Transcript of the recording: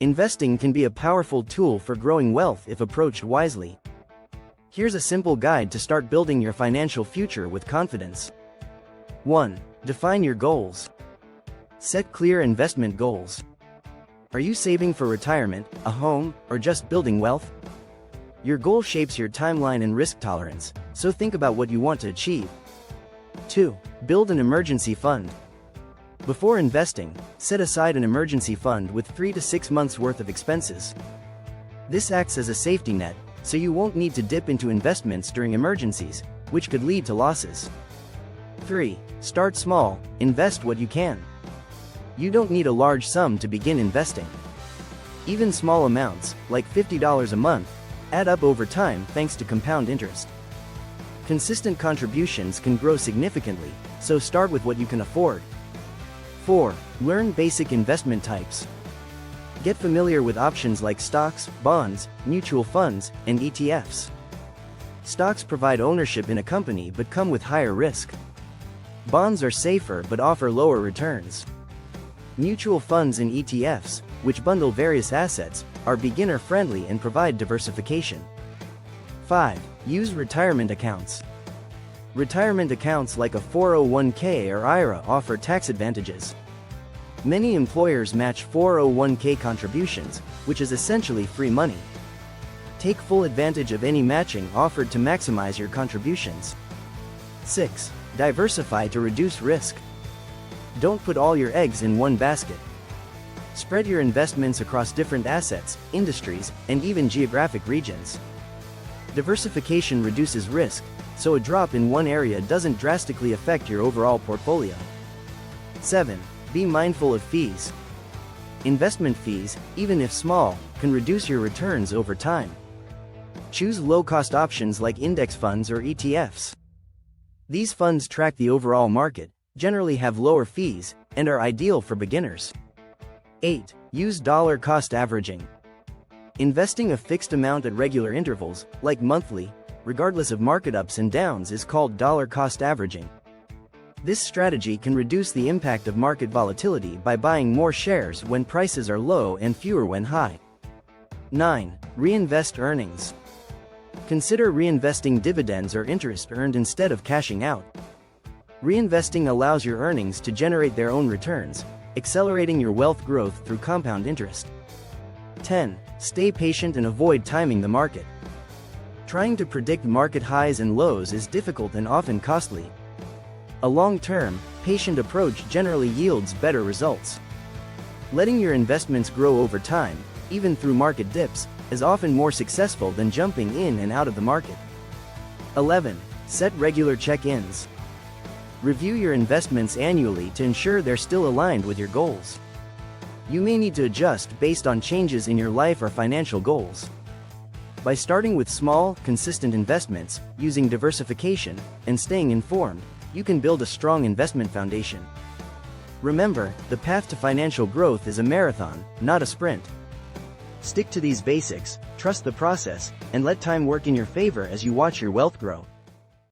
Investing can be a powerful tool for growing wealth if approached wisely. Here's a simple guide to start building your financial future with confidence. 1. Define your goals. Set clear investment goals. Are you saving for retirement, a home, or just building wealth? Your goal shapes your timeline and risk tolerance, so think about what you want to achieve. 2. Build an emergency fund. Before investing, set aside an emergency fund with 3 to 6 months' worth of expenses. This acts as a safety net, so you won't need to dip into investments during emergencies, which could lead to losses. 3. Start small, invest what you can. You don't need a large sum to begin investing. Even small amounts, like $50 a month, add up over time thanks to compound interest. Consistent contributions can grow significantly, so start with what you can afford. 4. Learn basic investment types. Get familiar with options like stocks, bonds, mutual funds, and ETFs. Stocks provide ownership in a company but come with higher risk. Bonds are safer but offer lower returns. Mutual funds and ETFs, which bundle various assets, are beginner-friendly and provide diversification. 5. Use retirement accounts. Retirement accounts like a 401k or IRA offer tax advantages. Many employers match 401k contributions, which is essentially free money. Take full advantage of any matching offered to maximize your contributions. 6. Diversify to reduce risk. Don't put all your eggs in one basket. Spread your investments across different assets, industries, and even geographic regions. Diversification reduces risk, so a drop in one area doesn't drastically affect your overall portfolio. 7. Be mindful of fees. Investment fees, even if small, can reduce your returns over time. Choose low-cost options like index funds or ETFs. These funds track the overall market, generally have lower fees, and are ideal for beginners. 8. Use dollar cost averaging. Investing a fixed amount at regular intervals, like monthly, regardless of market ups and downs, is called dollar cost averaging. This strategy can reduce the impact of market volatility by buying more shares when prices are low and fewer when high. 9. Reinvest earnings. Consider reinvesting dividends or interest earned instead of cashing out. Reinvesting allows your earnings to generate their own returns, accelerating your wealth growth through compound interest. 10. Stay patient and avoid timing the market. Trying to predict market highs and lows is difficult and often costly. A long-term, patient approach generally yields better results. Letting your investments grow over time, even through market dips, is often more successful than jumping in and out of the market. 11. Set regular check-ins. Review your investments annually to ensure they're still aligned with your goals. You may need to adjust based on changes in your life or financial goals. By starting with small, consistent investments, using diversification, and staying informed, you can build a strong investment foundation. Remember, the path to financial growth is a marathon, not a sprint. Stick to these basics, trust the process, and let time work in your favor as you watch your wealth grow.